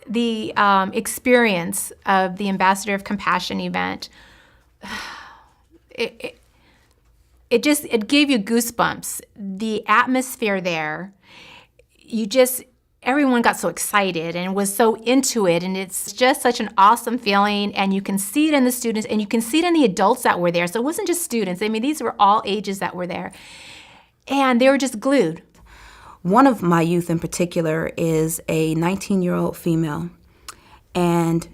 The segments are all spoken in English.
the experience of the Ambassador of Compassion event, it gave you goosebumps. The atmosphere there, everyone got so excited and was so into it, and it's just such an awesome feeling, and you can see it in the students, and you can see it in the adults that were there. So it wasn't just students. I mean, these were all ages that were there, and they were just glued. One of my youth in particular is a 19-year-old female, and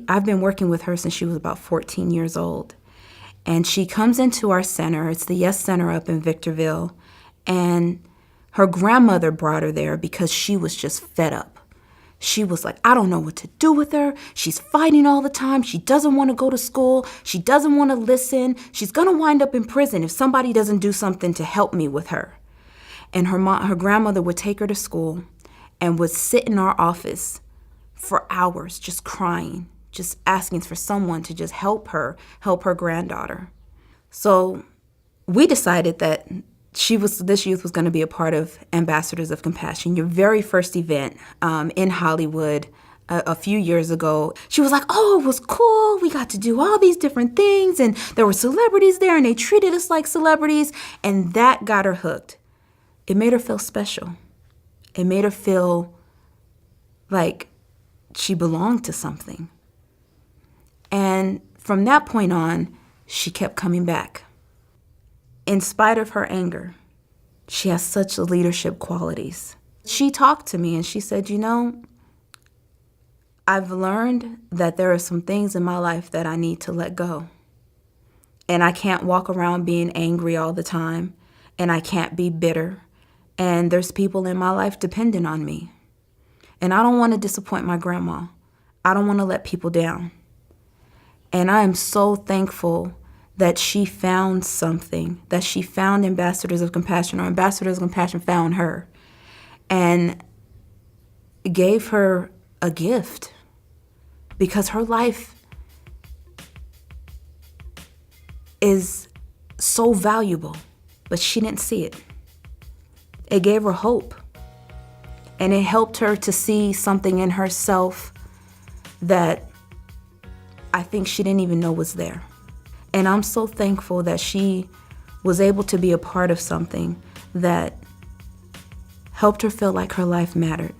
I've been working with her since she was about 14 years old. And she comes into our center, it's the Yes Center up in Victorville, and her grandmother brought her there because she was just fed up. She was like, I don't know what to do with her. She's fighting all the time. She doesn't want to go to school. She doesn't want to listen. She's going to wind up in prison if somebody doesn't do something to help me with her. And her grandmother would take her to school and would sit in our office for hours just crying, just asking for someone to just help her granddaughter. So we decided that this youth was going to be a part of Ambassadors of Compassion, your very first event in Hollywood a few years ago. She was like, oh, it was cool. We got to do all these different things, and there were celebrities there, and they treated us like celebrities, and that got her hooked. It made her feel special. It made her feel like she belonged to something. And from that point on, she kept coming back. In spite of her anger, she has such leadership qualities. She talked to me and she said, I've learned that there are some things in my life that I need to let go. And I can't walk around being angry all the time, and I can't be bitter. And there's people in my life dependent on me. And I don't want to disappoint my grandma. I don't want to let people down. And I am so thankful that she found something, that she found Ambassadors of Compassion, or Ambassadors of Compassion found her and gave her a gift, because her life is so valuable, but she didn't see it. It gave her hope, and it helped her to see something in herself that I think she didn't even know was there. And I'm so thankful that she was able to be a part of something that helped her feel like her life mattered.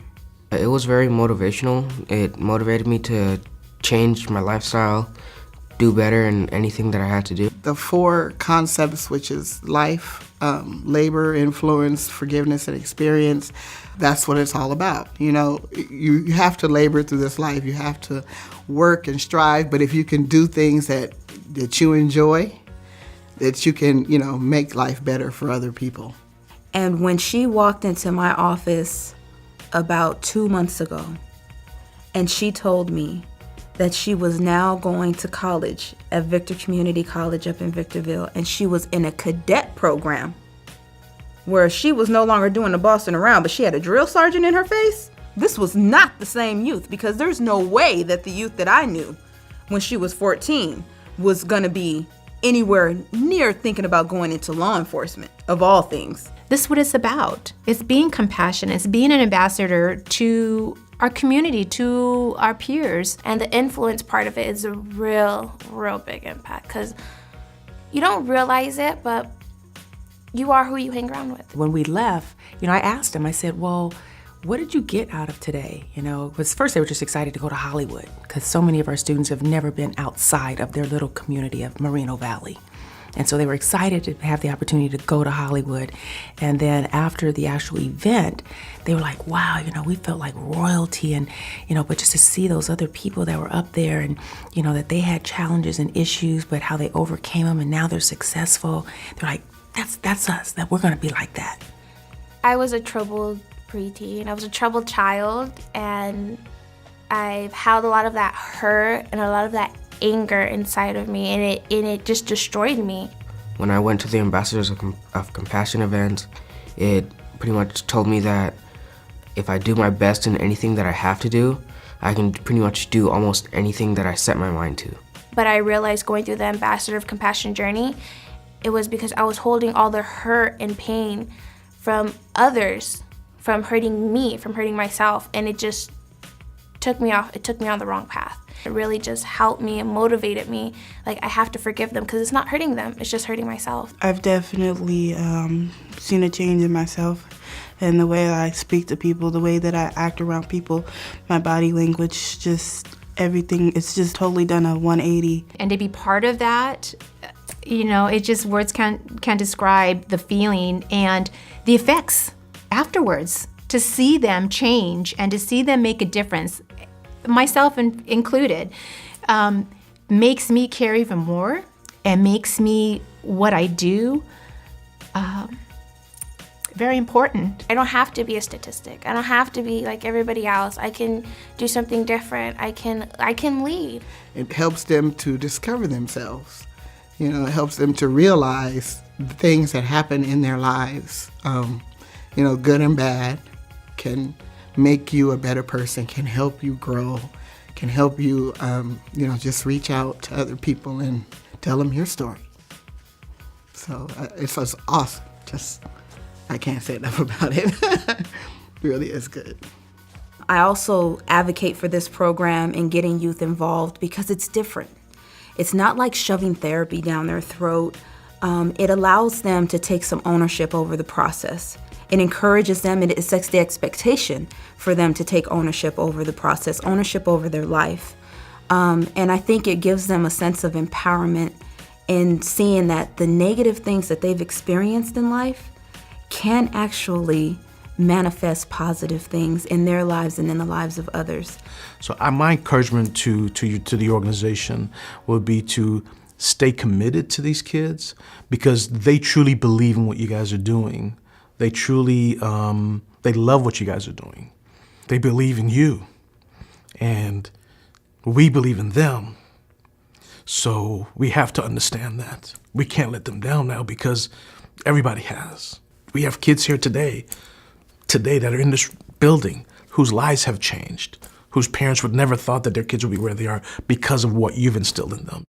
It was very motivational. It motivated me to change my lifestyle, do better in anything that I had to do. The 4 concepts, which is life, labor, influence, forgiveness, and experience, that's what it's all about. You have to labor through this life. You have to work and strive, but if you can do things that you enjoy, that you can, make life better for other people. And when she walked into my office about 2 months ago, and she told me that she was now going to college at Victor Community College up in Victorville, and she was in a cadet program where she was no longer doing the bossing around, but she had a drill sergeant in her face. This was not the same youth, because there's no way that the youth that I knew when she was 14 was going to be anywhere near thinking about going into law enforcement, of all things. This is what it's about. It's being compassionate. It's being an ambassador to our community, to our peers. And the influence part of it is a real big impact, because you don't realize it, but you are who you hang around with. When we left, I asked him, I said, well, what did you get out of today? Because first they were just excited to go to Hollywood, because so many of our students have never been outside of their little community of Marino Valley. And so they were excited to have the opportunity to go to Hollywood. And then after the actual event, they were like, wow, we felt like royalty, and, but just to see those other people that were up there, and, that they had challenges and issues, but how they overcame them, and now they're successful. They're like, that's us, that we're gonna be like that. I was a troubled preteen. I was a troubled child, and I've held a lot of that hurt and a lot of that anger inside of me, and it just destroyed me. When I went to the Ambassadors of Compassion event, it pretty much told me that if I do my best in anything that I have to do, I can pretty much do almost anything that I set my mind to. But I realized going through the Ambassador of Compassion journey, it was because I was holding all the hurt and pain from others, from hurting me, from hurting myself, and it just took me on the wrong path. It really just helped me and motivated me. Like, I have to forgive them because it's not hurting them, it's just hurting myself. I've definitely seen a change in myself and the way I speak to people, the way that I act around people, my body language, just everything. It's just totally done a 180. And to be part of that, you know, it just, words can't describe the feeling and the effects afterwards. To see them change and to see them make a difference, myself included, makes me care even more and makes me what I do very important. I don't have to be a statistic. I don't have to be like everybody else. I can do something different. I can lead. It helps them to discover themselves. You know, it helps them to realize the things that happen in their lives, you know, good and bad, can make you a better person, can help you grow, can help you, you know, just reach out to other people and tell them your story. So it's awesome. Just, I can't say enough about it. It really is good. I also advocate for this program and getting youth involved because it's different. It's not like shoving therapy down their throat. It allows them to take some ownership over the process. It encourages them, and it sets the expectation for them to take ownership over the process, ownership over their life. And I think it gives them a sense of empowerment in seeing that the negative things that they've experienced in life can actually manifest positive things in their lives and in the lives of others. So my encouragement to the organization would be to stay committed to these kids because they truly believe in what you guys are doing. They truly, they love what you guys are doing. They believe in you, and we believe in them. So we have to understand that. We can't let them down now because everybody has. We have kids here today that are in this building whose lives have changed, whose parents would never thought that their kids would be where they are because of what you've instilled in them.